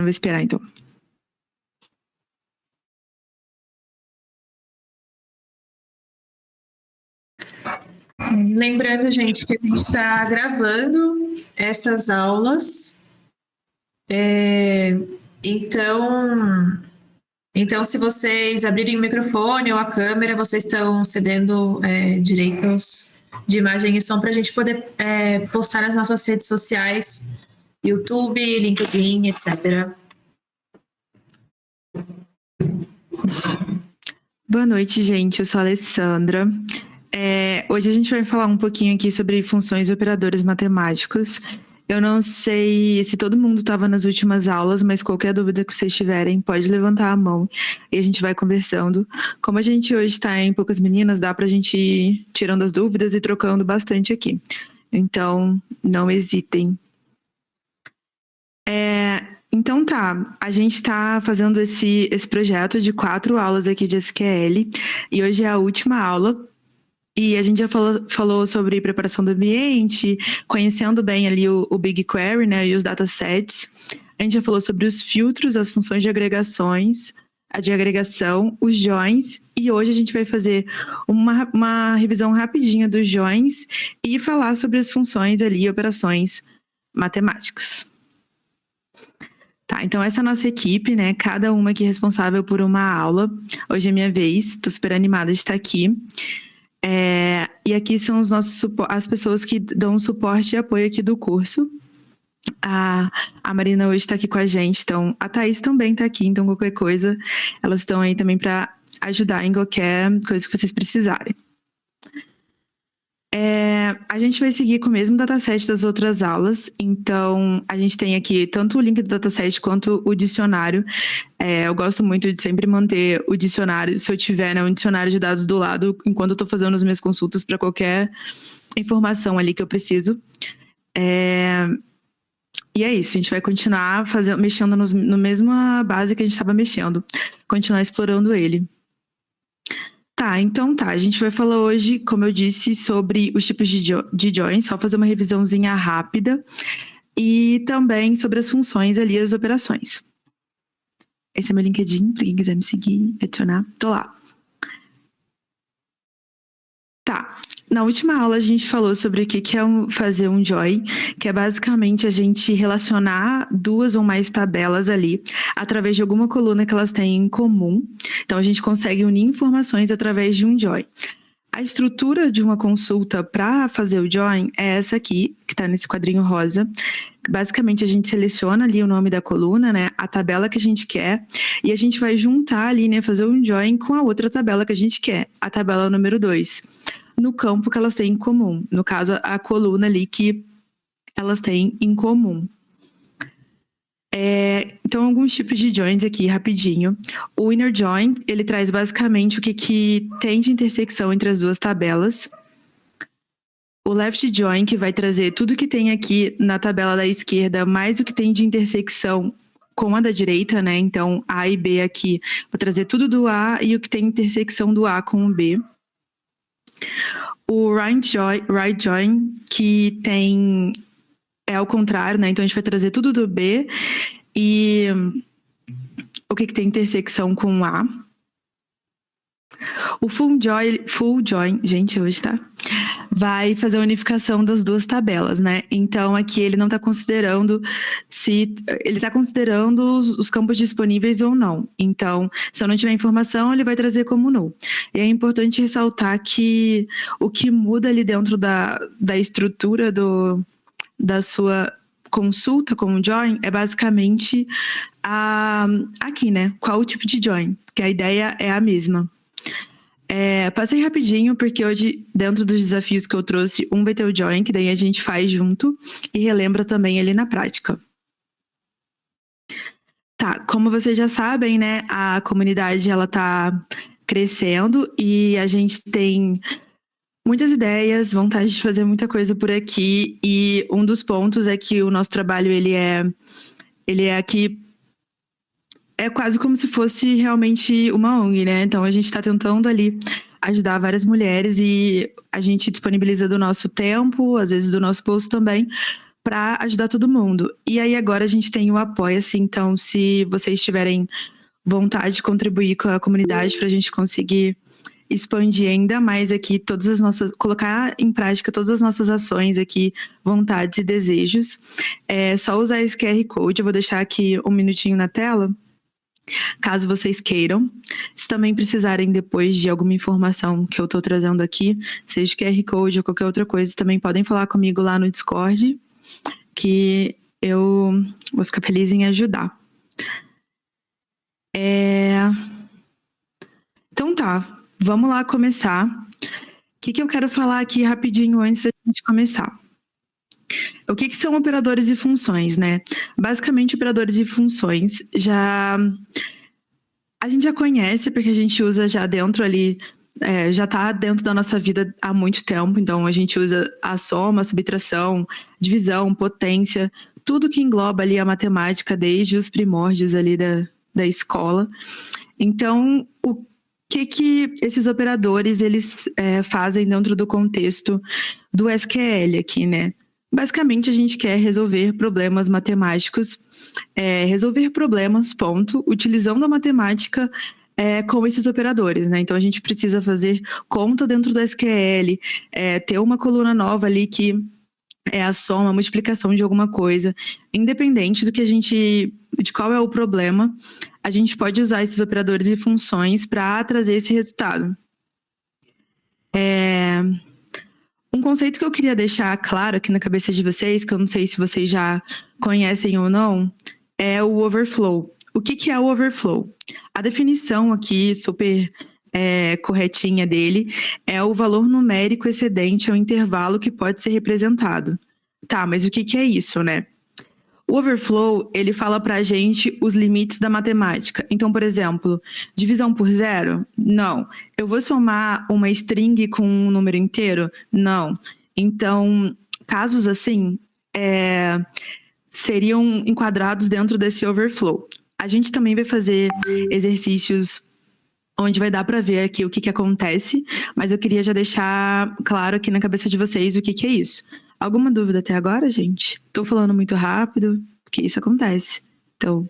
Vou esperar, então. Lembrando, gente, que a gente está gravando essas aulas. Então, se vocês abrirem o microfone ou a câmera, vocês estão cedendo direitos de imagem e som para a gente poder postar nas nossas redes sociais, YouTube, LinkedIn, etc. Boa noite, gente. Eu sou a Alessandra. Hoje a gente vai falar um pouquinho aqui sobre funções e operadores matemáticos. Eu não sei se todo mundo estava nas últimas aulas, mas qualquer dúvida que vocês tiverem, pode levantar a mão e a gente vai conversando. Como a gente hoje está em poucas meninas, dá para a gente ir tirando as dúvidas e trocando bastante aqui. Então, não hesitem. Então tá, a gente está fazendo esse projeto de 4 aulas aqui de SQL e hoje é a última aula. E a gente já falou sobre preparação do ambiente, conhecendo bem ali o BigQuery, né, e os datasets. A gente já falou sobre os filtros, as funções de agregações, a de agregação, os joins, e hoje a gente vai fazer uma revisão rapidinha dos joins e falar sobre as funções ali, operações matemáticas. Tá, então essa é a nossa equipe, né, cada uma aqui responsável por uma aula. Hoje é minha vez, estou super animada de estar aqui. E aqui são as pessoas que dão suporte e apoio aqui do curso. A Marina hoje está aqui com a gente, então a Thaís também está aqui, então qualquer coisa, elas estão aí também para ajudar em qualquer coisa que vocês precisarem. A gente vai seguir com o mesmo dataset das outras aulas, então a gente tem aqui tanto o link do dataset quanto o dicionário. Eu gosto muito de sempre manter o dicionário, se eu tiver, né, um dicionário de dados do lado, enquanto eu estou fazendo as minhas consultas para qualquer informação ali que eu preciso. E é isso, a gente vai continuar mexendo no mesma base que a gente estava mexendo, continuar explorando ele. Então a gente vai falar hoje, como eu disse, sobre os tipos de joins, só fazer uma revisãozinha rápida, e também sobre as funções ali, as operações. Esse é meu LinkedIn, para quem quiser me seguir, adicionar, tô lá. Na última aula a gente falou sobre o que é fazer um join, que é basicamente a gente relacionar 2 ou mais tabelas ali, através de alguma coluna que elas têm em comum. Então a gente consegue unir informações através de um join. A estrutura de uma consulta para fazer o join é essa aqui, que está nesse quadrinho rosa. Basicamente, a gente seleciona ali o nome da coluna, né, a tabela que a gente quer, e a gente vai juntar ali, né, fazer um join com a outra tabela que a gente quer, a tabela número 2, no campo que elas têm em comum. No caso, a coluna ali que elas têm em comum. Então, alguns tipos de joins aqui, rapidinho. O inner join, ele traz basicamente o que tem de intersecção entre as 2 tabelas. O left join, que vai trazer tudo que tem aqui na tabela da esquerda, mais o que tem de intersecção com a da direita, né? Então, A e B aqui, vou trazer tudo do A e o que tem intersecção do A com o B. O right join, que tem... ao contrário, né? Então, a gente vai trazer tudo do B e o que tem intersecção com o A. O full join, gente, hoje vai fazer a unificação das 2 tabelas, né? Então, aqui ele não está considerando ele está considerando os campos disponíveis ou não. Então, se eu não tiver informação, ele vai trazer como null. E é importante ressaltar que o que muda ali dentro da estrutura da sua consulta com o join é basicamente aqui, né? Qual o tipo de join? Porque a ideia é a mesma. Passei rapidinho, porque hoje, dentro dos desafios que eu trouxe, vai ter o join, que daí a gente faz junto e relembra também ele na prática. Como vocês já sabem, né, a comunidade ela tá crescendo e a gente tem muitas ideias, vontade de fazer muita coisa por aqui, e um dos pontos é que o nosso trabalho ele é aqui, é quase como se fosse realmente uma ONG, né? Então a gente está tentando ali ajudar várias mulheres e a gente disponibiliza do nosso tempo, às vezes do nosso bolso também, para ajudar todo mundo. E aí agora a gente tem o Apoia-se, então se vocês tiverem vontade de contribuir com a comunidade para a gente conseguir expandir ainda mais aqui todas as nossas, colocar em prática todas as nossas ações aqui, vontades e desejos, é só usar esse QR Code. Eu vou deixar aqui um minutinho na tela, caso vocês queiram. Se também precisarem depois de alguma informação que eu estou trazendo aqui, seja QR Code ou qualquer outra coisa, também podem falar comigo lá no Discord, que eu vou ficar feliz em ajudar. Então tá, vamos lá começar. O que eu quero falar aqui rapidinho antes da gente começar? O que são operadores e funções, né? Basicamente, operadores e funções a gente já conhece, porque a gente usa já dentro ali, já está dentro da nossa vida há muito tempo, então a gente usa a soma, a subtração, divisão, potência, tudo que engloba ali a matemática desde os primórdios ali da escola. Então, o que esses operadores eles fazem dentro do contexto do SQL aqui, né? Basicamente, a gente quer resolver problemas matemáticos, resolver problemas, ponto, utilizando a matemática com esses operadores, né? Então, a gente precisa fazer conta dentro do SQL, ter uma coluna nova ali que é a soma, a multiplicação de alguma coisa. Independente de qual é o problema, a gente pode usar esses operadores e funções para trazer esse resultado. Um conceito que eu queria deixar claro aqui na cabeça de vocês, que eu não sei se vocês já conhecem ou não, é o overflow. O que é o overflow? A definição aqui, super corretinha dele, é o valor numérico excedente ao intervalo que pode ser representado. Tá, mas o que é isso, né? O overflow, ele fala pra gente os limites da matemática. Então, por exemplo, divisão por zero? Não. Eu vou somar uma string com um número inteiro? Não. Então, casos assim seriam enquadrados dentro desse overflow. A gente também vai fazer exercícios onde vai dar para ver aqui o que acontece, mas eu queria já deixar claro aqui na cabeça de vocês o que é isso. Alguma dúvida até agora, gente? Tô falando muito rápido, porque isso acontece. Então,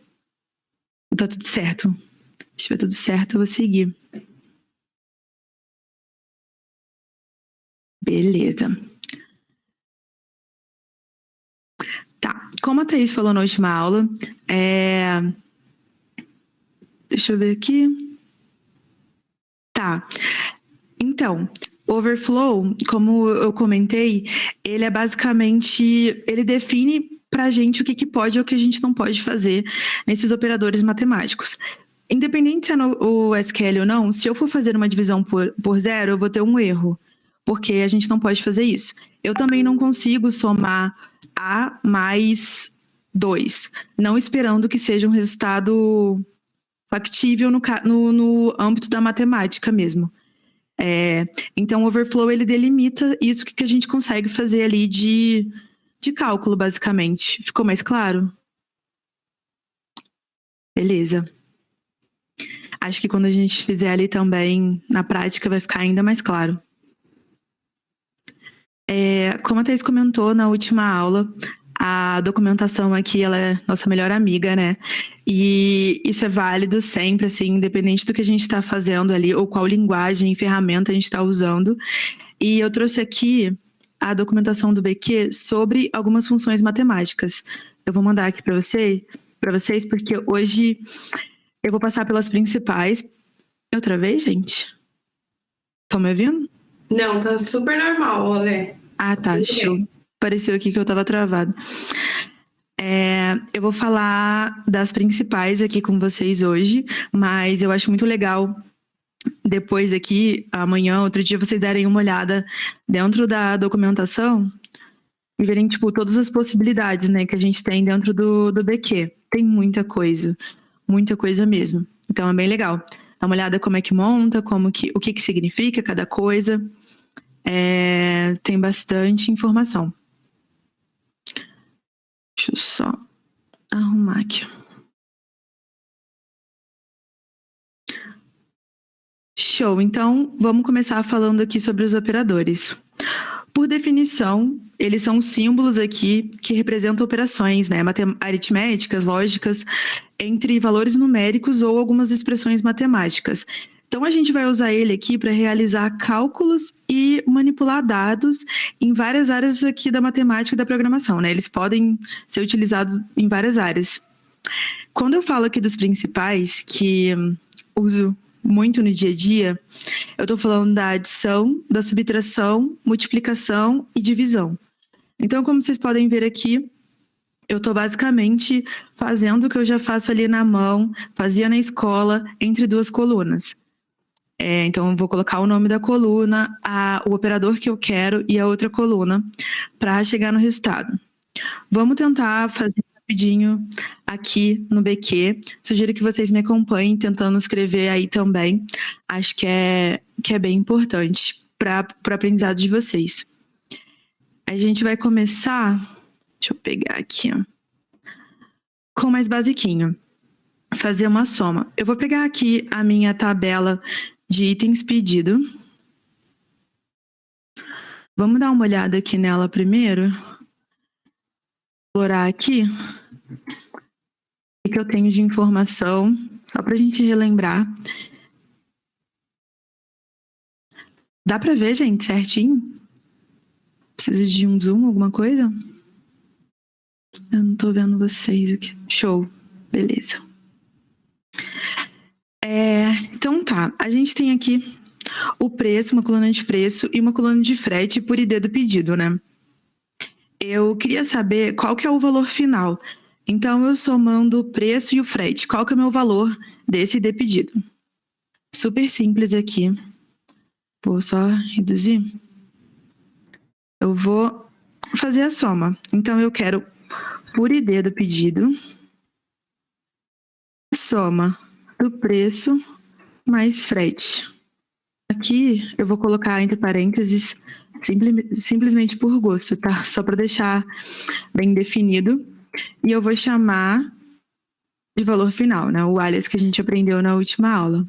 tá tudo certo. Se estiver tudo certo, eu vou seguir. Beleza. Tá, como a Thaís falou na última aula, deixa eu ver aqui. Tá, então, overflow, como eu comentei, ele é basicamente, ele define pra gente o que pode ou o que a gente não pode fazer nesses operadores matemáticos. Independente se é no SQL ou não, se eu for fazer uma divisão por zero, eu vou ter um erro, porque a gente não pode fazer isso. Eu também não consigo somar A mais 2, não esperando que seja um resultado factível no âmbito da matemática mesmo. Então, o overflow, ele delimita isso que a gente consegue fazer ali de cálculo, basicamente. Ficou mais claro? Beleza. Acho que quando a gente fizer ali também, na prática, vai ficar ainda mais claro. Como a Thaís comentou na última aula, a documentação aqui, ela é nossa melhor amiga, né? E isso é válido sempre, assim, independente do que a gente está fazendo ali, ou qual linguagem e ferramenta a gente está usando. E eu trouxe aqui a documentação do BQ sobre algumas funções matemáticas. Eu vou mandar aqui para vocês, porque hoje eu vou passar pelas principais. Outra vez, gente? Estão me ouvindo? Não, tá super normal, Olé. Ah, tá, show. Pareceu aqui que eu tava travada. Eu vou falar das principais aqui com vocês hoje, mas eu acho muito legal depois aqui, amanhã, outro dia, vocês darem uma olhada dentro da documentação e verem, tipo, todas as possibilidades, né, que a gente tem dentro do BQ. Tem muita coisa mesmo. Então, é bem legal. Dá uma olhada como é que monta, o que significa cada coisa. Tem bastante informação. Deixa eu só arrumar aqui. Show, então vamos começar falando aqui sobre os operadores. Por definição, eles são símbolos aqui que representam operações, né, aritméticas, lógicas, entre valores numéricos ou algumas expressões matemáticas. Então, a gente vai usar ele aqui para realizar cálculos e manipular dados em várias áreas aqui da matemática e da programação, né? Eles podem ser utilizados em várias áreas. Quando eu falo aqui dos principais, que uso muito no dia a dia, eu estou falando da adição, da subtração, multiplicação e divisão. Então, como vocês podem ver aqui, eu estou basicamente fazendo o que eu já faço ali na mão, fazia na escola, entre duas colunas. Então, eu vou colocar o nome da coluna, o operador que eu quero e a outra coluna para chegar no resultado. Vamos tentar fazer rapidinho aqui no BQ. Sugiro que vocês me acompanhem tentando escrever aí também. Acho que é bem importante para o aprendizado de vocês. A gente vai começar, deixa eu pegar aqui, ó, com mais basiquinho. Fazer uma soma. Eu vou pegar aqui a minha tabela de itens pedido. Vamos dar uma olhada aqui nela primeiro. Explorar aqui o que eu tenho de informação, só para a gente relembrar. Dá para ver, gente, certinho? Precisa de um zoom, alguma coisa? Eu não tô vendo vocês aqui. Show, beleza. Então tá, a gente tem aqui o preço, uma coluna de preço e uma coluna de frete por ID do pedido, né? Eu queria saber qual que é o valor final. Então, eu somando o preço e o frete, qual que é o meu valor desse ID pedido? Super simples aqui. Vou só reduzir. Eu vou fazer a soma. Então, eu quero por ID do pedido, soma do preço mais frete. Aqui eu vou colocar entre parênteses simplesmente por gosto, tá? Só para deixar bem definido. E eu vou chamar de valor final, né? O alias que a gente aprendeu na última aula.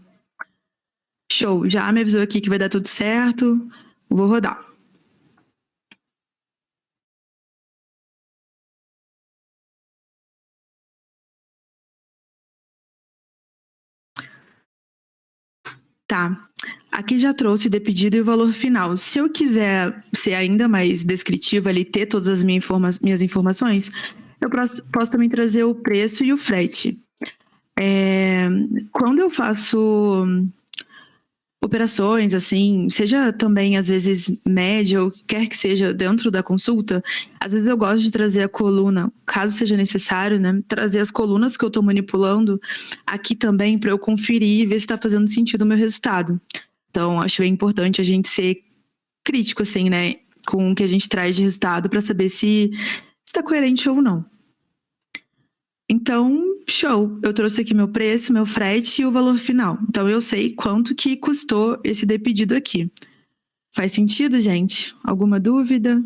Show! Já me avisou aqui que vai dar tudo certo. Vou rodar. Tá. Aqui já trouxe o de pedido e o valor final. Se eu quiser ser ainda mais descritiva ali, ter todas as minhas informações, eu posso também trazer o preço e o frete. Quando eu faço operações, assim, seja também, às vezes, média ou quer que seja dentro da consulta, às vezes eu gosto de trazer a coluna, caso seja necessário, né? Trazer as colunas que eu estou manipulando aqui também para eu conferir e ver se está fazendo sentido o meu resultado. Então, acho bem importante a gente ser crítico, assim, né? Com o que a gente traz de resultado para saber se está coerente ou não. Então, show! Eu trouxe aqui meu preço, meu frete e o valor final. Então, eu sei quanto que custou esse de pedido aqui. Faz sentido, gente? Alguma dúvida?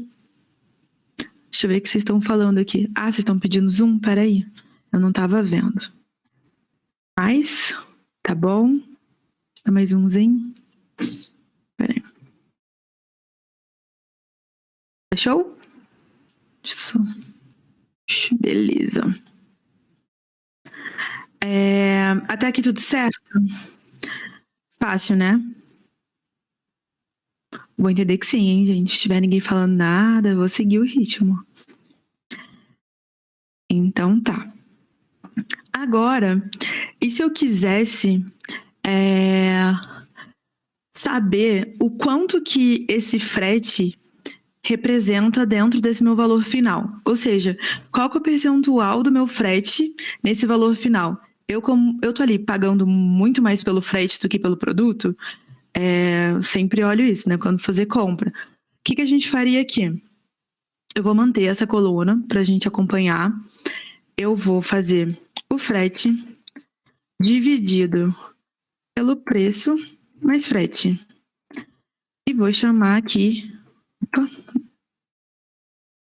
Deixa eu ver o que vocês estão falando aqui. Ah, vocês estão pedindo zoom? Peraí. Eu não estava vendo. Mas, tá bom. Dá mais umzinho. Peraí. Show? Beleza. Até aqui tudo certo? Fácil, né? Vou entender que sim, hein, gente? Se tiver ninguém falando nada, eu vou seguir o ritmo. Então tá. Agora, e se eu quisesse saber o quanto que esse frete representa dentro desse meu valor final? Ou seja, qual que é o percentual do meu frete nesse valor final? Eu tô ali pagando muito mais pelo frete do que pelo produto, sempre olho isso, né? Quando fazer compra. O que a gente faria aqui? Eu vou manter essa coluna para a gente acompanhar. Eu vou fazer o frete dividido pelo preço mais frete. E vou chamar aqui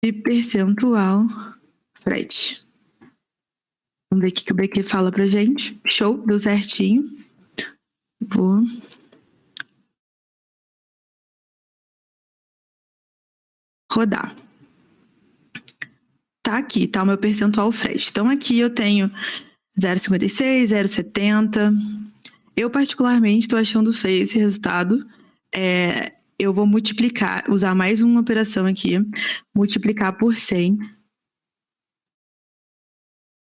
de percentual frete. Vamos ver o que o BQ fala pra gente. Show, deu certinho. Vou rodar. Tá aqui, tá o meu percentual frete. Então aqui eu tenho 0,56, 0,70. Eu particularmente estou achando feio esse resultado. Eu vou multiplicar, usar mais uma operação aqui, multiplicar por 100.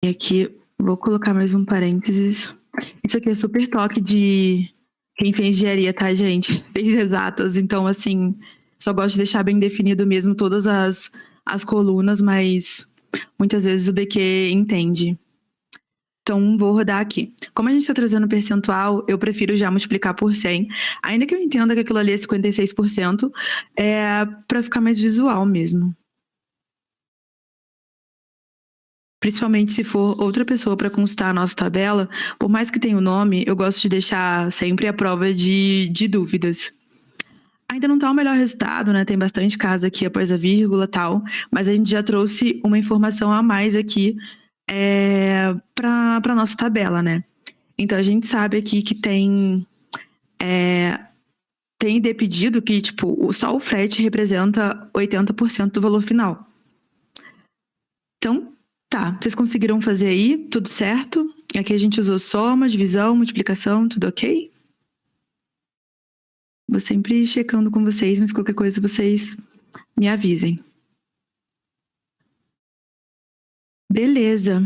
E aqui, vou colocar mais um parênteses. Isso aqui é super toque de quem fez engenharia, tá, gente? Fez exatas, então, assim, só gosto de deixar bem definido mesmo todas as colunas, mas muitas vezes o BQ entende. Então, vou rodar aqui. Como a gente está trazendo percentual, eu prefiro já multiplicar por 100, ainda que eu entenda que aquilo ali é 56%, para ficar mais visual mesmo. Principalmente se for outra pessoa para consultar a nossa tabela, por mais que tenha o nome, eu gosto de deixar sempre a prova de dúvidas. Ainda não está o melhor resultado, né? Tem bastante casa aqui após a vírgula e tal, mas a gente já trouxe uma informação a mais aqui para a nossa tabela, né? Então a gente sabe aqui que tem de pedido que, tipo, só o frete representa 80% do valor final. Então, tá, vocês conseguiram fazer aí, tudo certo? Aqui a gente usou soma, divisão, multiplicação, tudo ok? Vou sempre checando com vocês, mas qualquer coisa vocês me avisem. Beleza.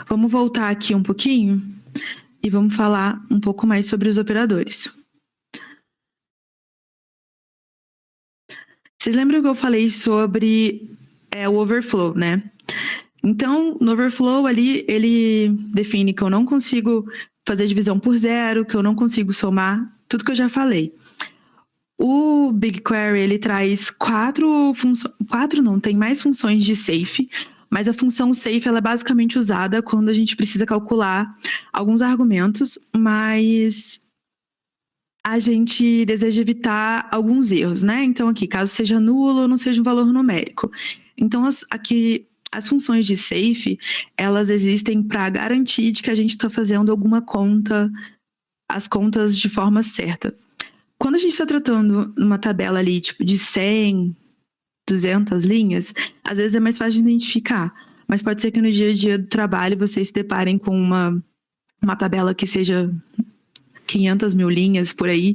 Vamos voltar aqui um pouquinho e vamos falar um pouco mais sobre os operadores. Vocês lembram que eu falei sobre o overflow, né? Então, no overflow ali, ele define que eu não consigo fazer divisão por zero, que eu não consigo somar, tudo que eu já falei. O BigQuery, ele traz tem mais funções de safe, mas a função safe ela é basicamente usada quando a gente precisa calcular alguns argumentos, mas a gente deseja evitar alguns erros, né? Então aqui, caso seja nulo ou não seja um valor numérico. Então aqui as funções de safe, elas existem para garantir de que a gente está fazendo alguma conta, as contas de forma certa. Quando a gente está tratando uma tabela ali, tipo, de 100, 200 linhas, às vezes é mais fácil de identificar. Mas pode ser que no dia a dia do trabalho vocês se deparem com uma tabela que seja 500 mil linhas por aí,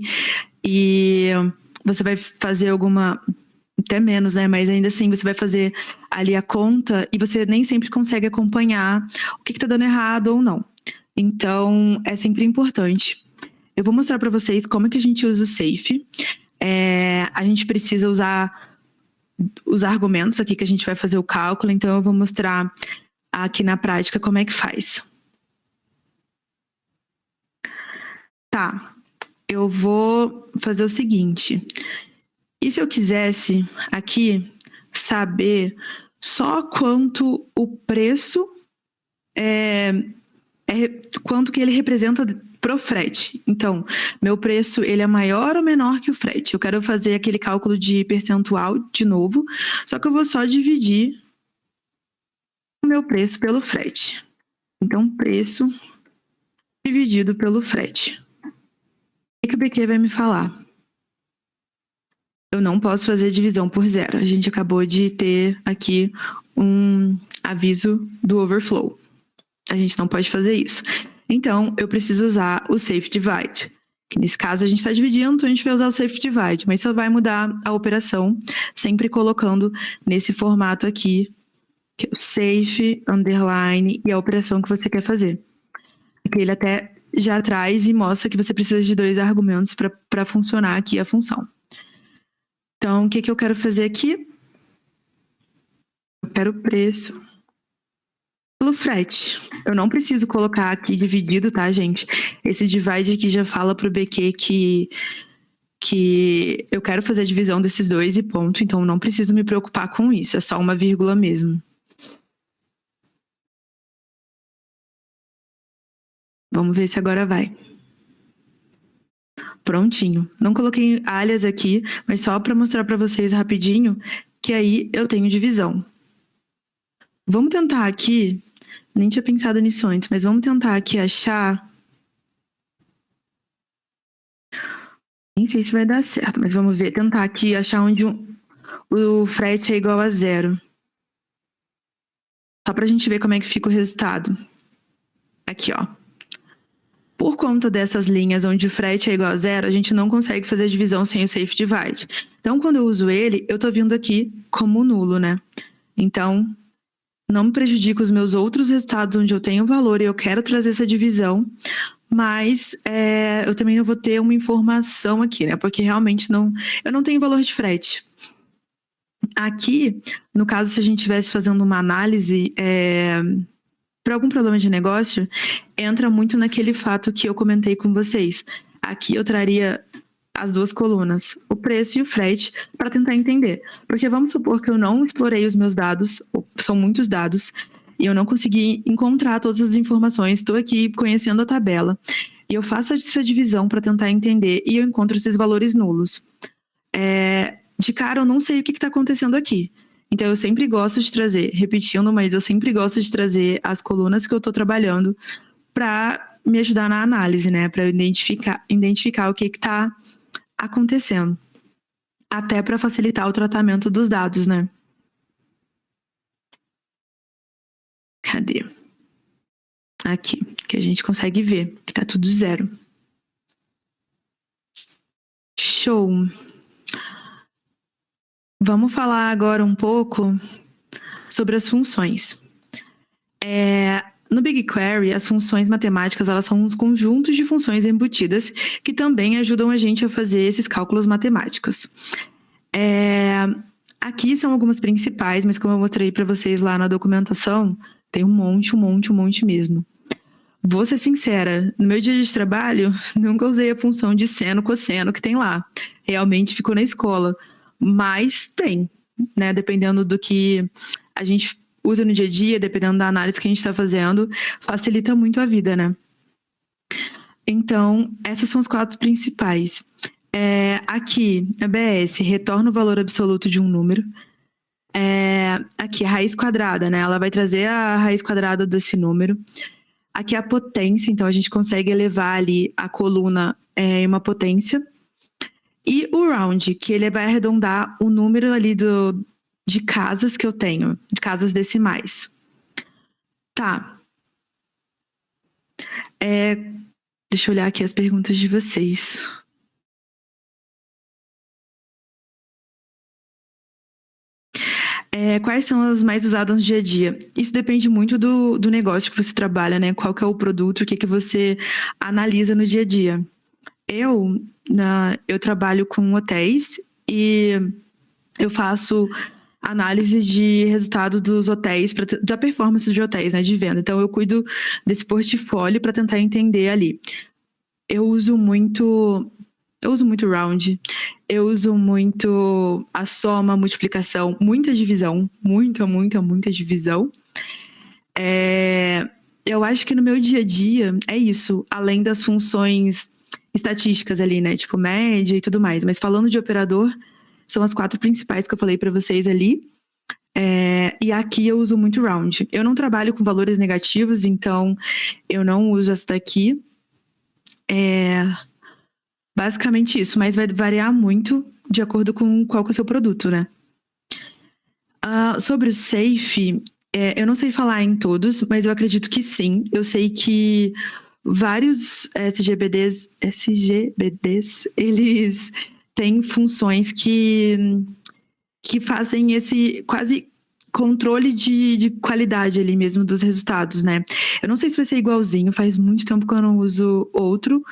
e você vai fazer até menos, né? Mas ainda assim você vai fazer ali a conta e você nem sempre consegue acompanhar o que está dando errado ou não. Então, é sempre importante. Eu vou mostrar para vocês como é que a gente usa o safe. A gente precisa usar os argumentos aqui que a gente vai fazer o cálculo, então eu vou mostrar aqui na prática como é que faz. Tá, eu vou fazer o seguinte. E se eu quisesse aqui saber só quanto o preço quanto que ele representa pro frete. Então, meu preço ele é maior ou menor que o frete? Eu quero fazer aquele cálculo de percentual de novo, só que eu vou só dividir o meu preço pelo frete. Então, preço dividido pelo frete. O que o BQ vai me falar? Eu não posso fazer divisão por zero. A gente acabou de ter aqui um aviso do overflow. A gente não pode fazer isso. Então, eu preciso usar o safe divide. Que nesse caso a gente está dividindo, então a gente vai usar o safe divide, mas só vai mudar a operação, sempre colocando nesse formato aqui, que é o safe, underline e a operação que você quer fazer. Aqui ele até já traz e mostra que você precisa de 2 argumentos para funcionar aqui a função. Então, o que eu quero fazer aqui? Eu quero o preço pelo frete. Eu não preciso colocar aqui dividido, tá, gente? Esse divide aqui já fala pro BQ que eu quero fazer a divisão desses dois e ponto, então não preciso me preocupar com isso, é só uma vírgula mesmo. Vamos ver se agora vai. Prontinho. Não coloquei alias aqui, mas só para mostrar para vocês rapidinho que aí eu tenho divisão. Vamos tentar aqui, nem tinha pensado nisso antes, mas vamos tentar aqui achar Nem sei se vai dar certo, mas vamos ver. Tentar aqui achar onde o frete é igual a 0. Só pra gente ver como é que fica o resultado. Aqui, ó. Por conta dessas linhas onde o frete é igual a 0, a gente não consegue fazer a divisão sem o safe divide. Então, quando eu uso ele, eu tô vindo aqui como nulo, né? Então, não me prejudica os meus outros resultados onde eu tenho valor e eu quero trazer essa divisão, mas eu também não vou ter uma informação aqui, né? Porque realmente eu não tenho valor de frete. Aqui, no caso, se a gente estivesse fazendo uma análise para algum problema de negócio, entra muito naquele fato que eu comentei com vocês. Aqui eu traria as duas colunas, o preço e o frete, para tentar entender. Porque vamos supor que eu não explorei os meus dados, são muitos dados, e eu não consegui encontrar todas as informações, estou aqui conhecendo a tabela, e eu faço essa divisão para tentar entender, e eu encontro esses valores nulos. De cara, eu não sei o que está acontecendo aqui. Então, eu sempre gosto de trazer, repetindo, mas eu sempre gosto de trazer as colunas que eu estou trabalhando para me ajudar na análise, né? Para eu identificar o que está acontecendo. Até para facilitar o tratamento dos dados, né? Cadê? Aqui, que a gente consegue ver que tá tudo 0. Show! Vamos falar agora um pouco sobre as funções. No BigQuery, as funções matemáticas elas são uns conjuntos de funções embutidas que também ajudam a gente a fazer esses cálculos matemáticos. Aqui são algumas principais, mas como eu mostrei para vocês lá na documentação, tem um monte mesmo. Vou ser sincera, no meu dia de trabalho, nunca usei a função de seno, cosseno que tem lá. Realmente ficou na escola, mas tem, né? Dependendo do que a gente usa no dia a dia, dependendo da análise que a gente está fazendo, facilita muito a vida, né? Então, essas são as 4 principais. Aqui, a BS retorna o valor absoluto de um número. Aqui, a raiz quadrada, né? Ela vai trazer a raiz quadrada desse número. Aqui a potência, então a gente consegue elevar ali a coluna em uma potência. E o round, que ele vai arredondar o número ali de casas que eu tenho, de casas decimais. Tá. Deixa eu olhar aqui as perguntas de vocês. Quais são as mais usadas no dia a dia? Isso depende muito do negócio que você trabalha, né? Qual que é o produto, o que você analisa no dia a dia. Eu trabalho com hotéis e eu faço análise de resultado dos hotéis, da performance de hotéis, né, de venda. Então, eu cuido desse portfólio para tentar entender ali. Eu uso muito round, eu uso muito a soma, multiplicação, muita divisão, muita divisão. Eu acho que no meu dia a dia é isso, além das funções estatísticas ali, né, tipo média e tudo mais. Mas falando de operador, são as 4 principais que eu falei para vocês ali. E aqui eu uso muito round. Eu não trabalho com valores negativos, então eu não uso essa daqui. Basicamente isso, mas vai variar muito de acordo com qual que é o seu produto, né? Sobre o safe, eu não sei falar em todos, mas eu acredito que sim. Eu sei que vários SGBDs, eles têm funções que fazem esse quase controle de qualidade ali mesmo dos resultados, né? Eu não sei se vai ser igualzinho, faz muito tempo que eu não uso outro.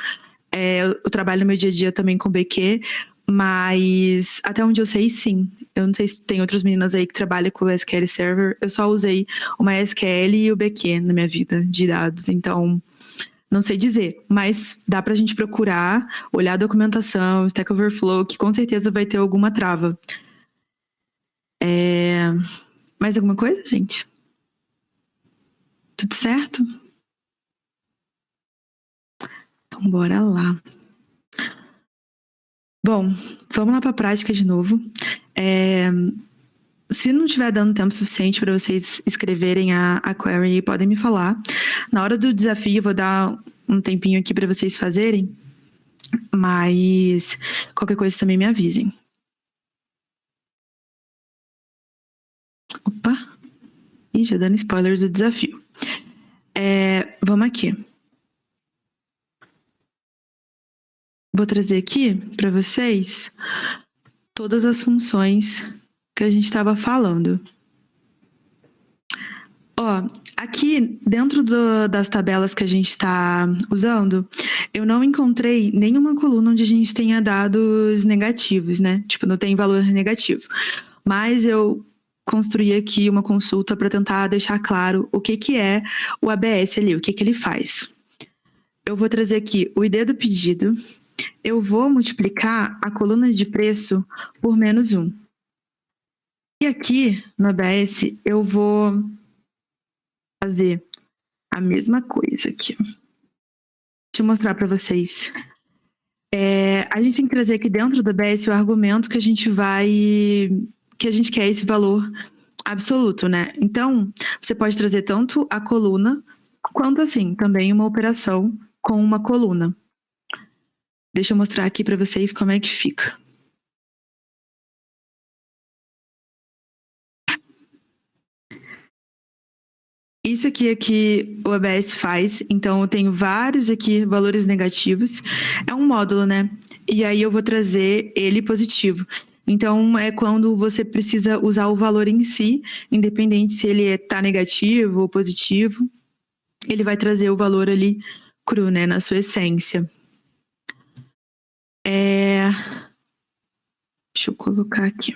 Eu trabalho no meu dia a dia também com BQ, mas até onde eu sei, sim. Eu não sei se tem outras meninas aí que trabalham com o SQL Server. Eu só usei o MySQL e o BQ na minha vida de dados, então não sei dizer. Mas dá pra gente procurar, olhar a documentação, Stack Overflow, que com certeza vai ter alguma trava. Mais alguma coisa, gente? Tudo certo? Então, bora lá. Bom, vamos lá para a prática de novo. Se não estiver dando tempo suficiente para vocês escreverem a query, podem me falar. Na hora do desafio, eu vou dar um tempinho aqui para vocês fazerem. Mas qualquer coisa também me avisem. Opa! Ih, já dando spoiler do desafio. Vamos aqui. Vou trazer aqui para vocês todas as funções que a gente estava falando. Ó, aqui dentro das tabelas que a gente está usando, eu não encontrei nenhuma coluna onde a gente tenha dados negativos, né? Tipo, não tem valor negativo. Mas eu construí aqui uma consulta para tentar deixar claro o que é o ABS ali, o que ele faz. Eu vou trazer aqui o ID do pedido, eu vou multiplicar a coluna de preço por -1. E aqui no ABS eu vou fazer a mesma coisa aqui. Deixa eu mostrar para vocês. A gente tem que trazer aqui dentro do ABS o argumento que a gente quer esse valor absoluto, né? Então, você pode trazer tanto a coluna, quanto assim, também uma operação com uma coluna. Deixa eu mostrar aqui para vocês como é que fica. Isso aqui é que o ABS faz, então eu tenho vários aqui valores negativos. É um módulo, né? E aí eu vou trazer ele positivo. Então, é quando você precisa usar o valor em si, independente se ele está negativo ou positivo, ele vai trazer o valor ali cru, né, na sua essência. Deixa eu colocar aqui.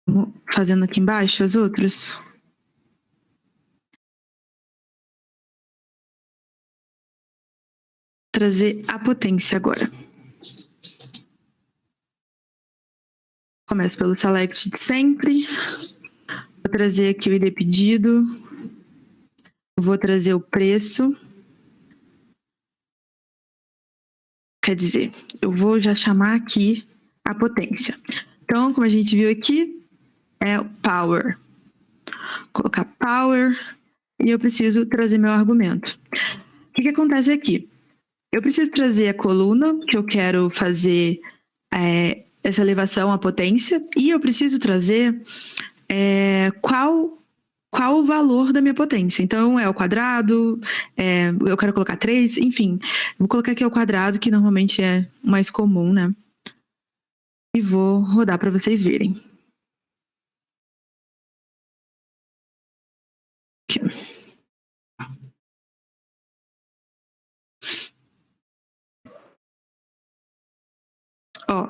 Vamos fazendo aqui embaixo as outras. Trazer a potência agora. Começo pelo select de sempre. Vou trazer aqui o ID pedido. Vou trazer o preço. Quer dizer, eu vou já chamar aqui a potência. Então, como a gente viu aqui, é o power. Vou colocar power e eu preciso trazer meu argumento. O que acontece aqui? Eu preciso trazer a coluna que eu quero fazer essa elevação à potência e eu preciso trazer qual o valor da minha potência. Então, é o quadrado, eu quero colocar 3, enfim. Vou colocar aqui o quadrado, que normalmente é o mais comum, né? E vou rodar para vocês verem. Aqui. Ó,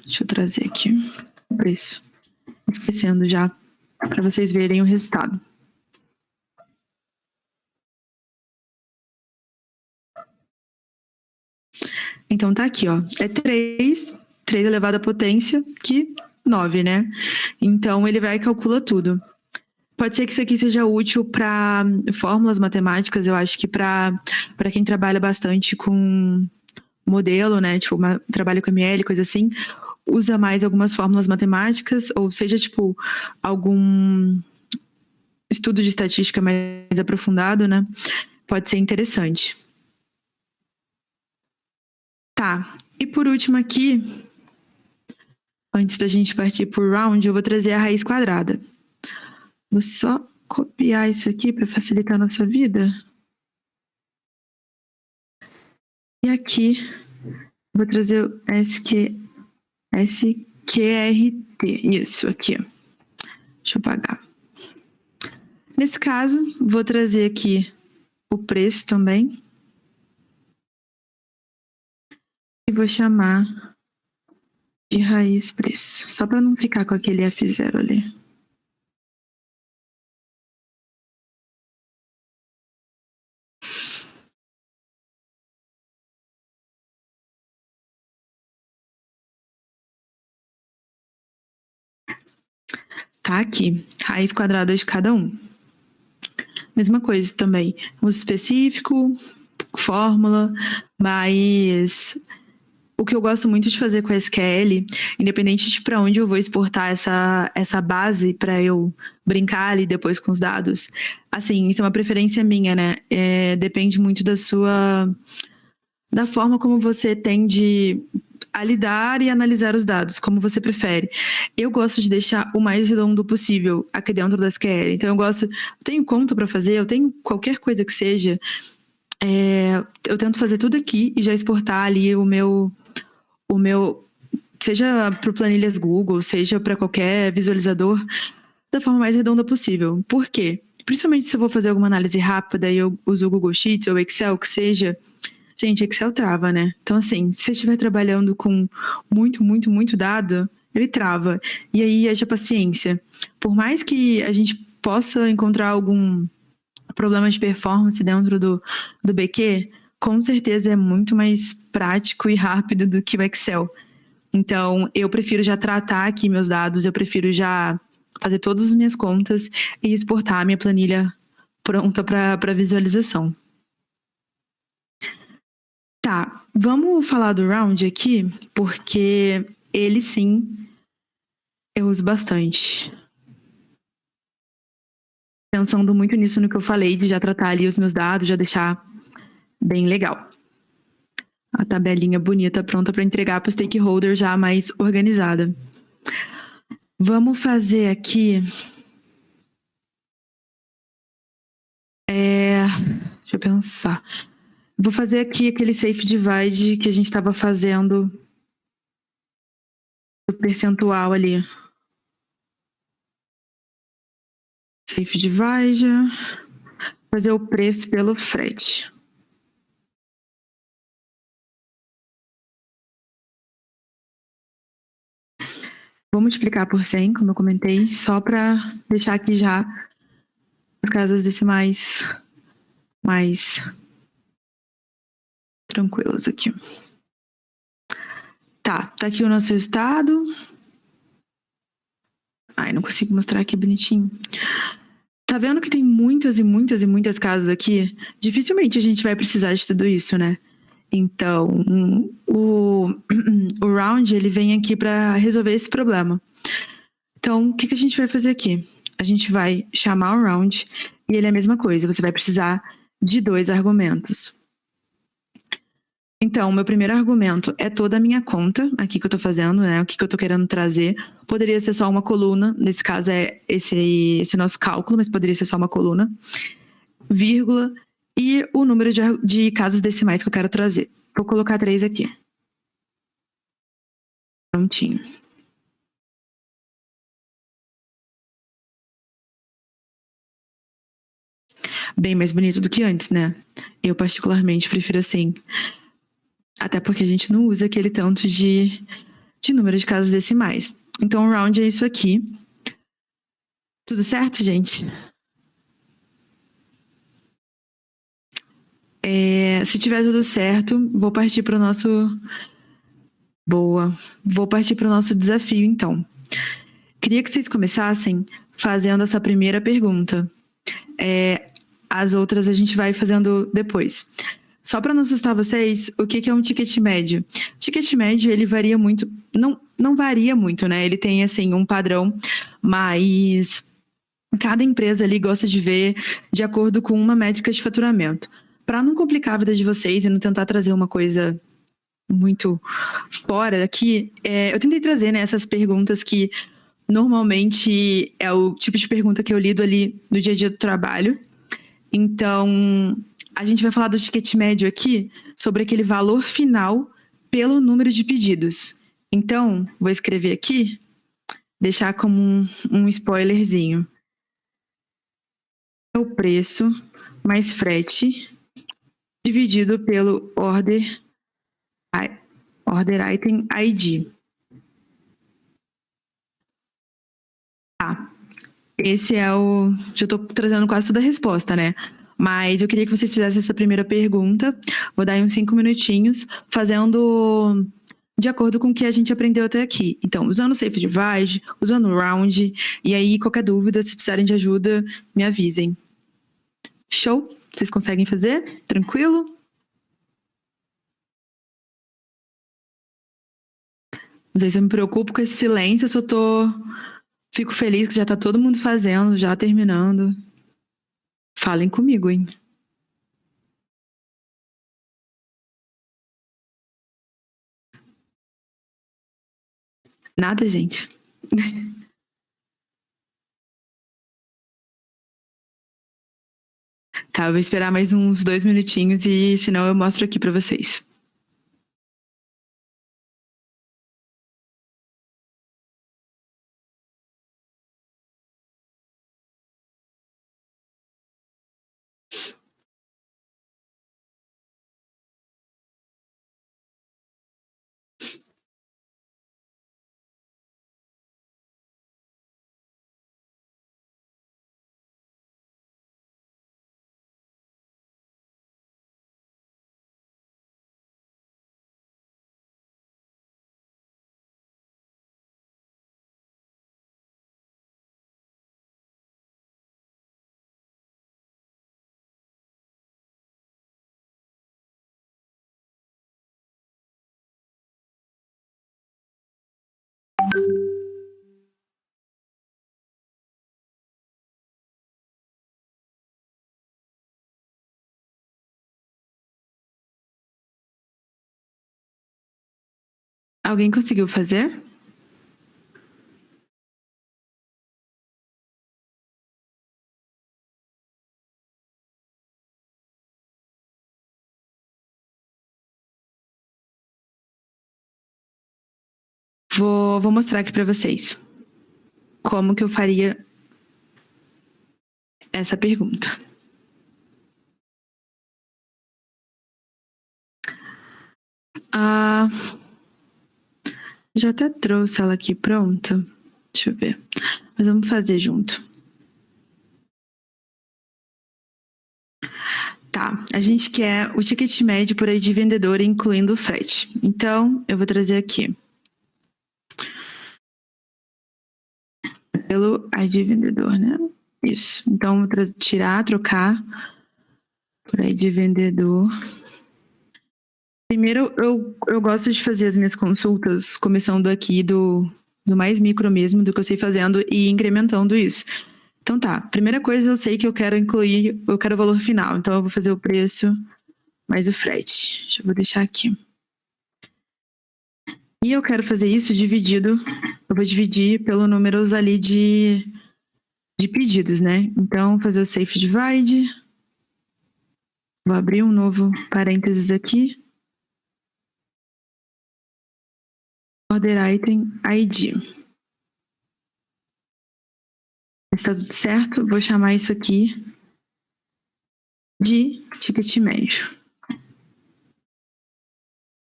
deixa eu trazer aqui o preço. Esquecendo já, para vocês verem o resultado. Então tá aqui, ó. É 3 elevado à potência, que 9, né? Então ele vai e calcula tudo. Pode ser que isso aqui seja útil para fórmulas matemáticas, eu acho que para quem trabalha bastante com modelo, né? Tipo, trabalho com ML, coisa assim, usa mais algumas fórmulas matemáticas, ou seja, tipo, algum estudo de estatística mais aprofundado, né? Pode ser interessante. Tá, e por último aqui, antes da gente partir por round, eu vou trazer a raiz quadrada. Vou só copiar isso aqui para facilitar a nossa vida. E aqui, vou trazer o SQRT, isso aqui. Deixa eu apagar. Nesse caso, vou trazer aqui o preço também. E vou chamar de raiz preço, só para não ficar com aquele F0 ali. Tá aqui, raiz quadrada de cada um. Mesma coisa também, uso específico, fórmula, mas o que eu gosto muito de fazer com a SQL, independente de para onde eu vou exportar essa base para eu brincar ali depois com os dados, assim, isso é uma preferência minha, né? Depende muito da forma como você tende a lidar e analisar os dados, como você prefere. Eu gosto de deixar o mais redondo possível aqui dentro da SQL. Então, eu tenho conta para fazer, eu tenho qualquer coisa que seja, eu tento fazer tudo aqui e já exportar ali o meu seja para planilhas Google, seja para qualquer visualizador, da forma mais redonda possível. Por quê? Principalmente se eu vou fazer alguma análise rápida e eu uso o Google Sheets ou Excel, que seja. Gente, Excel trava, né? Então, assim, se você estiver trabalhando com muito, muito, muito dado, ele trava. E aí, haja paciência. Por mais que a gente possa encontrar algum problema de performance dentro do BQ, com certeza é muito mais prático e rápido do que o Excel. Então, eu prefiro já tratar aqui meus dados, eu prefiro já fazer todas as minhas contas e exportar a minha planilha pronta para visualização. Tá, vamos falar do Round aqui, porque ele sim eu uso bastante. Pensando muito nisso no que eu falei, de já tratar ali os meus dados, já deixar bem legal. A tabelinha bonita pronta para entregar para o stakeholder já mais organizada. Vamos fazer aqui. Deixa eu pensar. Vou fazer aqui aquele safe divide que a gente estava fazendo o percentual ali. Safe divide. Fazer o preço pelo frete. Vou multiplicar por 100, como eu comentei, só para deixar aqui já as casas decimais mais tranquilas aqui. Tá aqui o nosso resultado. Ai, não consigo mostrar aqui bonitinho. Tá vendo que tem muitas e muitas e muitas casas aqui? Dificilmente a gente vai precisar de tudo isso, né? Então, o Round, ele vem aqui para resolver esse problema. Então, o que a gente vai fazer aqui? A gente vai chamar o Round e ele é a mesma coisa. Você vai precisar de 2 argumentos. Então, o meu primeiro argumento é toda a minha conta, aqui que eu tô fazendo, né? O que eu tô querendo trazer. Poderia ser só uma coluna, nesse caso é esse nosso cálculo, mas poderia ser só uma coluna. Vírgula e o número de casas decimais que eu quero trazer. Vou colocar 3 aqui. Prontinho. Bem mais bonito do que antes, né? Eu particularmente prefiro assim. Até porque a gente não usa aquele tanto de número de casas decimais. Então, o round é isso aqui. Tudo certo, gente? Se tiver tudo certo, vou partir para o nosso... Boa. Vou partir para o nosso desafio, então. Queria que vocês começassem fazendo essa primeira pergunta. As outras a gente vai fazendo depois. Só para não assustar vocês, o que é um ticket médio? Ticket médio, ele varia muito, não varia muito, né? Ele tem, assim, um padrão, mas cada empresa ali gosta de ver de acordo com uma métrica de faturamento. Para não complicar a vida de vocês e não tentar trazer uma coisa muito fora daqui, eu tentei trazer, né, essas perguntas que normalmente é o tipo de pergunta que eu lido ali no dia a dia do trabalho. Então, a gente vai falar do ticket médio aqui sobre aquele valor final pelo número de pedidos. Então, vou escrever aqui, deixar como um spoilerzinho. É o preço mais frete dividido pelo order item ID. Esse é o... Já estou trazendo quase toda a resposta, né? Mas eu queria que vocês fizessem essa primeira pergunta. Vou dar aí uns 5 minutinhos, fazendo de acordo com o que a gente aprendeu até aqui. Então, usando o Safe Divide, usando o Round, e aí qualquer dúvida, se precisarem de ajuda, me avisem. Show? Vocês conseguem fazer? Tranquilo? Não sei se eu me preocupo com esse silêncio, ou se eu fico feliz que já tá todo mundo fazendo, já terminando. Falem comigo, hein? Nada, gente. Tá, eu vou esperar mais uns 2 minutinhos e senão eu mostro aqui pra vocês. Alguém conseguiu fazer? Vou mostrar aqui pra vocês como que eu faria essa pergunta. Ah, já até trouxe ela aqui pronta. Deixa eu ver. Mas vamos fazer junto. Tá, a gente quer o ticket médio por aí de vendedor, incluindo o frete. Então, eu vou trazer aqui. Pelo ID vendedor, né? Isso. Então, vou trocar por ID vendedor. Primeiro, eu gosto de fazer as minhas consultas começando aqui do mais micro mesmo, do que eu sei fazendo, e incrementando isso. Então tá, primeira coisa eu sei que eu quero incluir, eu quero o valor final, então eu vou fazer o preço mais o frete. Vou deixar aqui. E eu quero fazer isso dividido, eu vou dividir pelo números ali de pedidos, né? Então, fazer o safe divide. Vou abrir um novo parênteses aqui. Order item ID. Está tudo certo? Vou chamar isso aqui de ticket médio.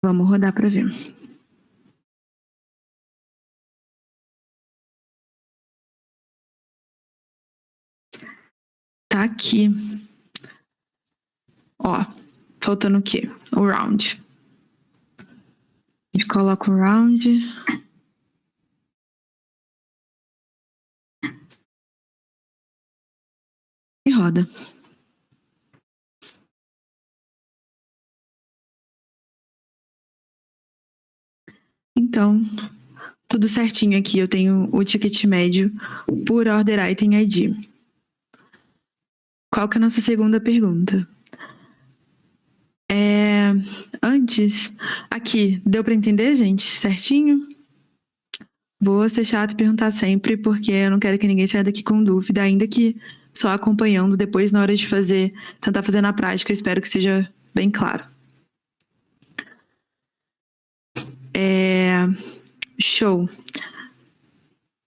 Vamos rodar para ver. Tá aqui. Ó, faltando o quê? O round. A gente coloca o round. E roda. Então, tudo certinho aqui. Eu tenho o ticket médio por order item ID. Qual que é a nossa segunda pergunta? Antes, aqui, deu para entender, gente? Certinho? Vou ser chato e perguntar sempre, porque eu não quero que ninguém saia daqui com dúvida, ainda que só acompanhando depois na hora de tentar fazer na prática, espero que seja bem claro. Show.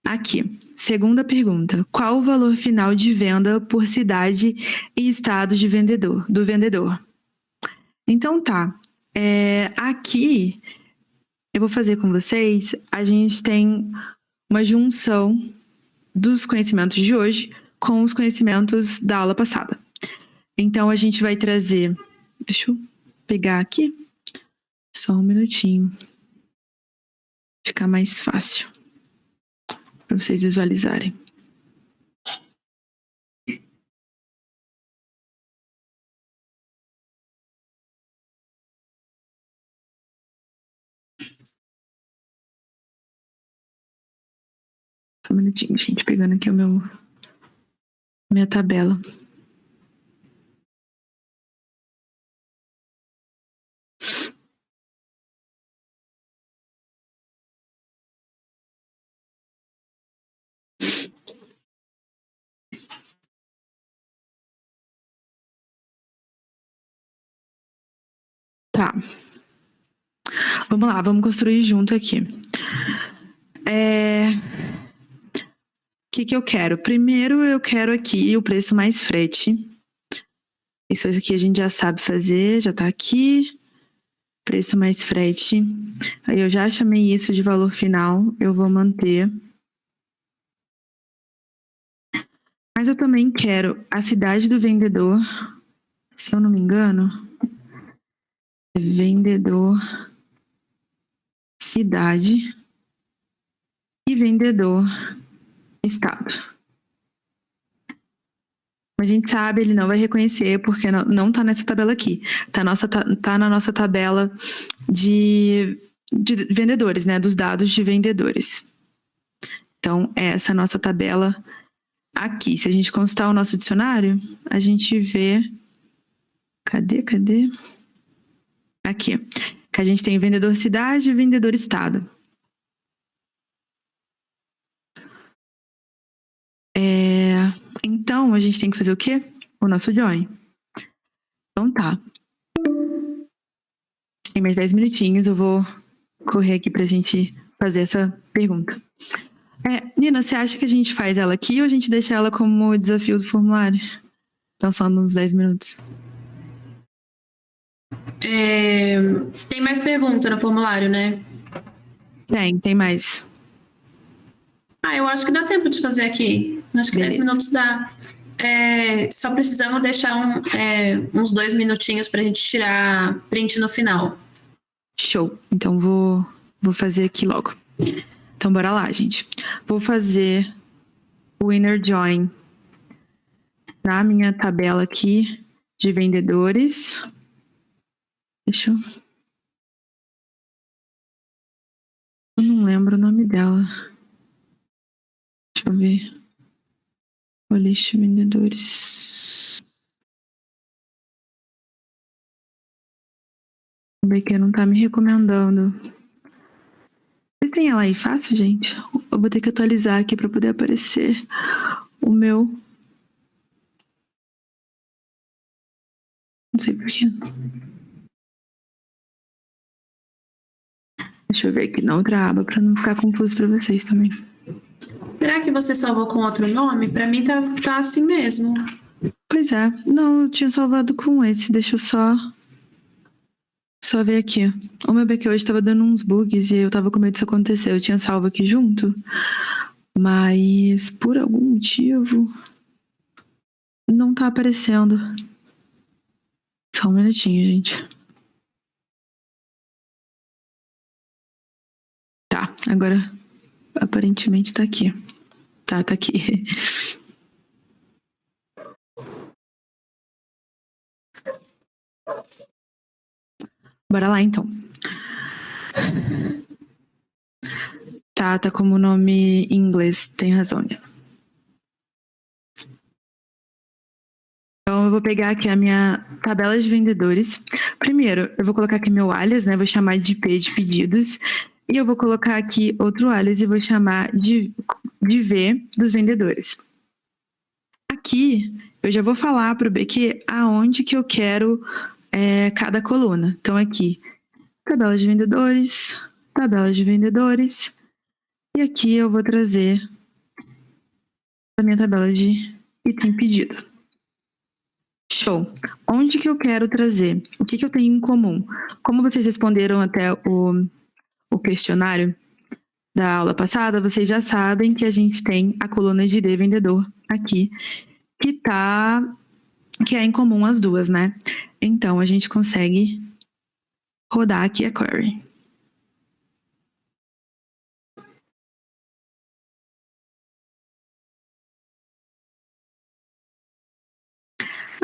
Aqui, segunda pergunta. Qual o valor final de venda por cidade e estado do vendedor? Então tá. Aqui, eu vou fazer com vocês, a gente tem uma junção dos conhecimentos de hoje com os conhecimentos da aula passada. Então, a gente vai trazer... Deixa eu pegar aqui. Só um minutinho. Ficar mais fácil para vocês visualizarem. Só um minutinho, gente, pegando aqui minha tabela. Tá. Vamos lá, vamos construir junto aqui. O que eu quero? Primeiro eu quero aqui o preço mais frete. Isso aqui a gente já sabe fazer, já tá aqui. Preço mais frete. Aí eu já chamei isso de valor final, eu vou manter. Mas eu também quero a cidade do vendedor, se eu não me engano, vendedor, cidade e vendedor, estado. A gente sabe, ele não vai reconhecer porque não tá nessa tabela aqui. Tá na nossa tabela de vendedores, né? Dos dados de vendedores. Então, essa é a nossa tabela aqui. Se a gente consultar o nosso dicionário, a gente vê... Cadê? Aqui. Que a gente tem vendedor cidade e vendedor estado. Então, a gente tem que fazer o quê? O nosso join. Então tá. Tem mais 10 minutinhos, eu vou correr aqui pra gente fazer essa pergunta. Nina, você acha que a gente faz ela aqui ou a gente deixa ela como desafio do formulário? Pensando nos 10 minutos. Tem mais pergunta no formulário, né? Tem mais. Eu acho que dá tempo de fazer aqui. Acho que 10 minutos dá. Só precisamos deixar uns 2 minutinhos pra gente tirar print no final. Show. Então vou fazer aqui logo. Então bora lá, gente. Vou fazer o inner join na minha tabela aqui de vendedores. Deixa eu... Eu não lembro o nome dela. Deixa eu ver. O lixo vendedores. O BQ não tá me recomendando. Vocês têm ela aí fácil, gente? Eu vou ter que atualizar aqui pra poder aparecer o meu. Não sei porquê. Deixa eu ver aqui na outra aba pra não ficar confuso pra vocês também. Será que você salvou com outro nome? Pra mim tá assim mesmo. Pois é. Não, eu tinha salvado com esse. Deixa eu só ver aqui. O meu BQ hoje tava dando uns bugs e eu tava com medo disso acontecer. Eu tinha salvo aqui junto, mas por algum motivo não tá aparecendo. Só um minutinho, gente. Tá, agora aparentemente tá aqui. Tá aqui. Bora lá, então. Tá como nome em inglês, tem razão, né? Então, eu vou pegar aqui a minha tabela de vendedores. Primeiro, eu vou colocar aqui meu alias, né? Vou chamar de IP de pedidos. E eu vou colocar aqui outro alias e vou chamar de V dos vendedores. Aqui, eu já vou falar para o BQ aonde que eu quero cada coluna. Então, aqui, tabela de vendedores. E aqui eu vou trazer a minha tabela de item pedido. Show. Onde que eu quero trazer? O que eu tenho em comum? Como vocês responderam até o questionário da aula passada, vocês já sabem que a gente tem a coluna de ID vendedor aqui, que é em comum as duas, né? Então, a gente consegue rodar aqui a query.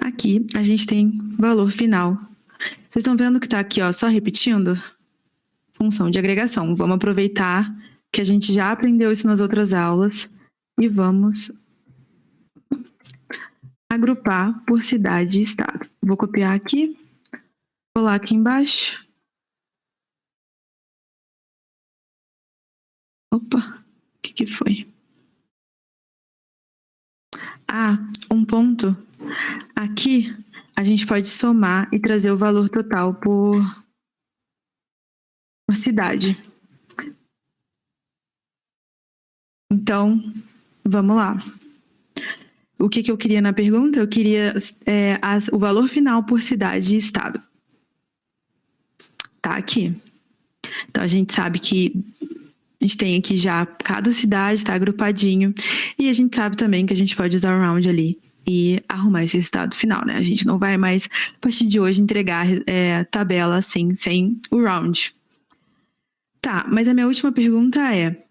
Aqui, a gente tem valor final. Vocês estão vendo que está aqui, ó, só repetindo? Função de agregação. Vamos aproveitar que a gente já aprendeu isso nas outras aulas e vamos agrupar por cidade e estado. Vou copiar aqui, colar aqui embaixo. Opa, o que foi? Um ponto. Aqui a gente pode somar e trazer o valor total por cidade. Então, vamos lá. O que eu queria na pergunta? Eu queria o valor final por cidade e estado. Tá aqui. Então, a gente sabe que a gente tem aqui já cada cidade, tá agrupadinho. E a gente sabe também que a gente pode usar o round ali e arrumar esse resultado final, né? A gente não vai mais, a partir de hoje, entregar tabela assim, sem o round. Tá, mas a minha última pergunta é: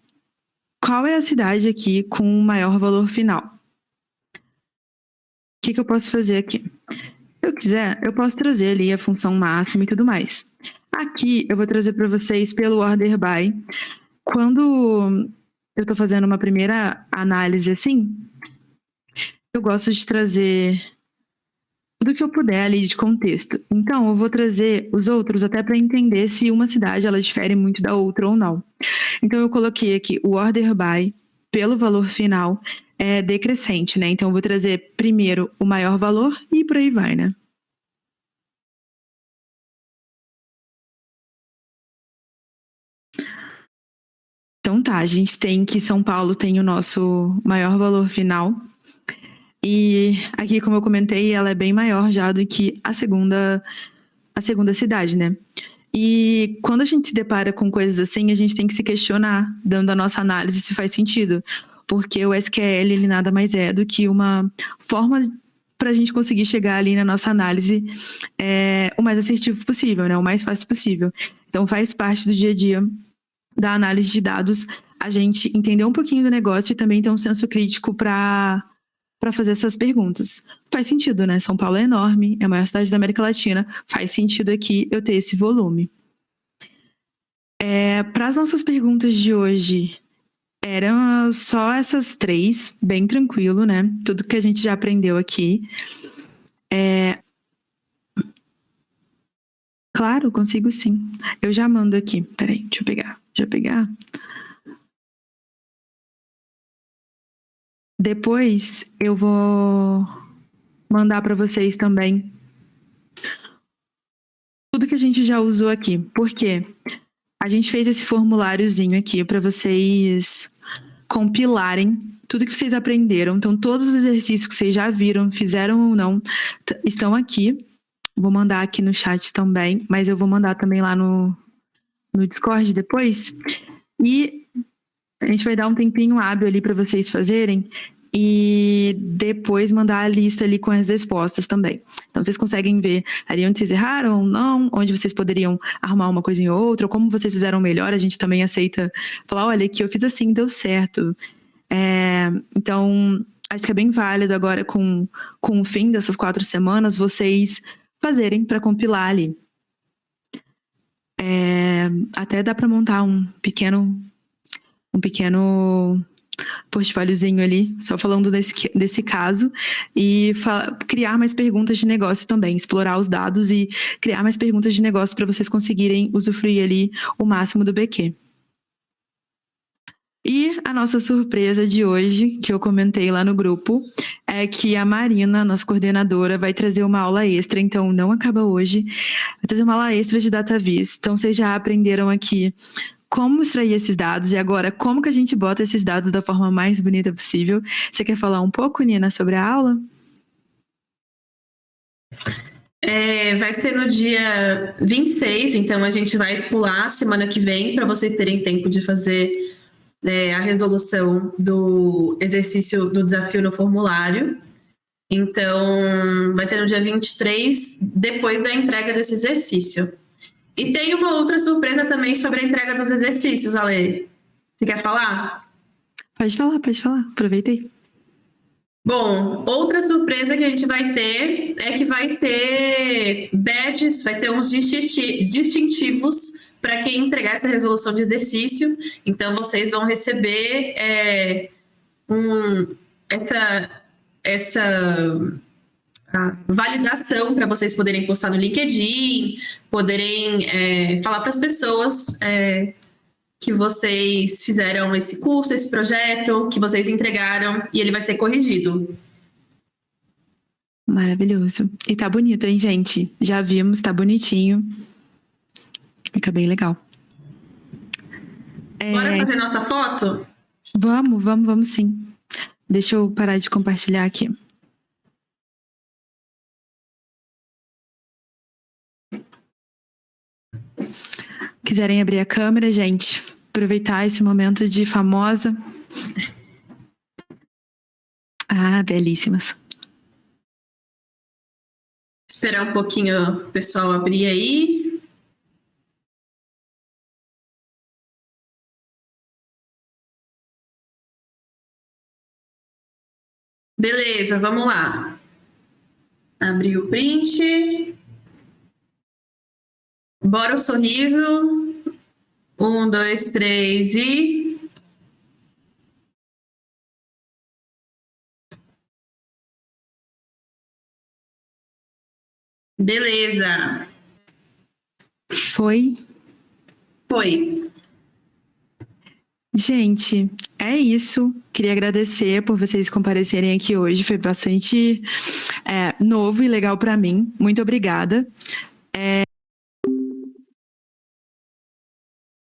qual é a cidade aqui com o maior valor final? O que eu posso fazer aqui? Se eu quiser, eu posso trazer ali a função máxima e tudo mais. Aqui, eu vou trazer para vocês pelo order by. Quando eu estou fazendo uma primeira análise assim, eu gosto de trazer tudo que eu puder ali de contexto. Então, eu vou trazer os outros até para entender se uma cidade ela difere muito da outra ou não. Então, eu coloquei aqui o order by pelo valor final decrescente, né? Então, eu vou trazer primeiro o maior valor e por aí vai, né? Então tá, a gente tem que São Paulo tem o nosso maior valor final. E aqui, como eu comentei, ela é bem maior já do que a segunda cidade, né? E quando a gente se depara com coisas assim, a gente tem que se questionar, dando a nossa análise, se faz sentido. Porque o SQL, ele nada mais é do que uma forma para a gente conseguir chegar ali na nossa análise o mais assertivo possível, né? O mais fácil possível. Então, faz parte do dia a dia da análise de dados a gente entender um pouquinho do negócio e também ter um senso crítico para fazer essas perguntas. Faz sentido, né? São Paulo é enorme, é a maior cidade da América Latina, faz sentido aqui eu ter esse volume. Para as nossas perguntas de hoje, eram só essas 3, bem tranquilo, né? Tudo que a gente já aprendeu aqui. Claro, consigo sim. Eu já mando aqui. Peraí, deixa eu pegar. Depois eu vou mandar para vocês também tudo que a gente já usou aqui. Por quê? A gente fez esse formuláriozinho aqui para vocês compilarem tudo que vocês aprenderam. Então, todos os exercícios que vocês já viram, fizeram ou não, estão aqui. Vou mandar aqui no chat também, mas eu vou mandar também lá no Discord depois. E a gente vai dar um tempinho hábil ali para vocês fazerem e depois mandar a lista ali com as respostas também. Então, vocês conseguem ver ali onde vocês erraram ou não, onde vocês poderiam arrumar uma coisa em outra, ou como vocês fizeram melhor. A gente também aceita falar, olha, aqui eu fiz assim, deu certo. Então, acho que é bem válido agora com o fim dessas 4 semanas, vocês fazerem para compilar ali. Até dá para montar um pequeno portfóliozinho ali, só falando desse caso, e criar mais perguntas de negócio também, explorar os dados e criar mais perguntas de negócio para vocês conseguirem usufruir ali o máximo do BQ. E a nossa surpresa de hoje, que eu comentei lá no grupo, é que a Marina, nossa coordenadora, vai trazer uma aula extra, então não acaba hoje, vai trazer uma aula extra de DataVis. Então vocês já aprenderam aqui como extrair esses dados e agora como que a gente bota esses dados da forma mais bonita possível. Você quer falar um pouco, Nina, sobre a aula? Vai ser no dia 26, então a gente vai pular semana que vem para vocês terem tempo de fazer a resolução do exercício do desafio no formulário. Então, vai ser no dia 23, depois da entrega desse exercício. E tem uma outra surpresa também sobre a entrega dos exercícios, Ale. Você quer falar? Pode falar. Aproveitei. Bom, outra surpresa que a gente vai ter é que vai ter badges, vai ter uns distintivos para quem entregar essa resolução de exercício. Então, vocês vão receber essa validação para vocês poderem postar no LinkedIn, poderem falar para as pessoas que vocês fizeram esse curso, esse projeto, que vocês entregaram, e ele vai ser corrigido. Maravilhoso. E tá bonito, hein, gente? Já vimos, tá bonitinho. Fica bem legal. Bora fazer nossa foto? Vamos sim. Deixa eu parar de compartilhar aqui. Quiserem abrir a câmera, gente, aproveitar esse momento de famosa. Ah, belíssimas. Esperar um pouquinho o pessoal abrir aí. Beleza, vamos lá. Abrir o print. Bora o sorriso. 1, 2, 3 e... Beleza. Foi. Gente, é isso. Queria agradecer por vocês comparecerem aqui hoje. Foi bastante novo e legal para mim. Muito obrigada.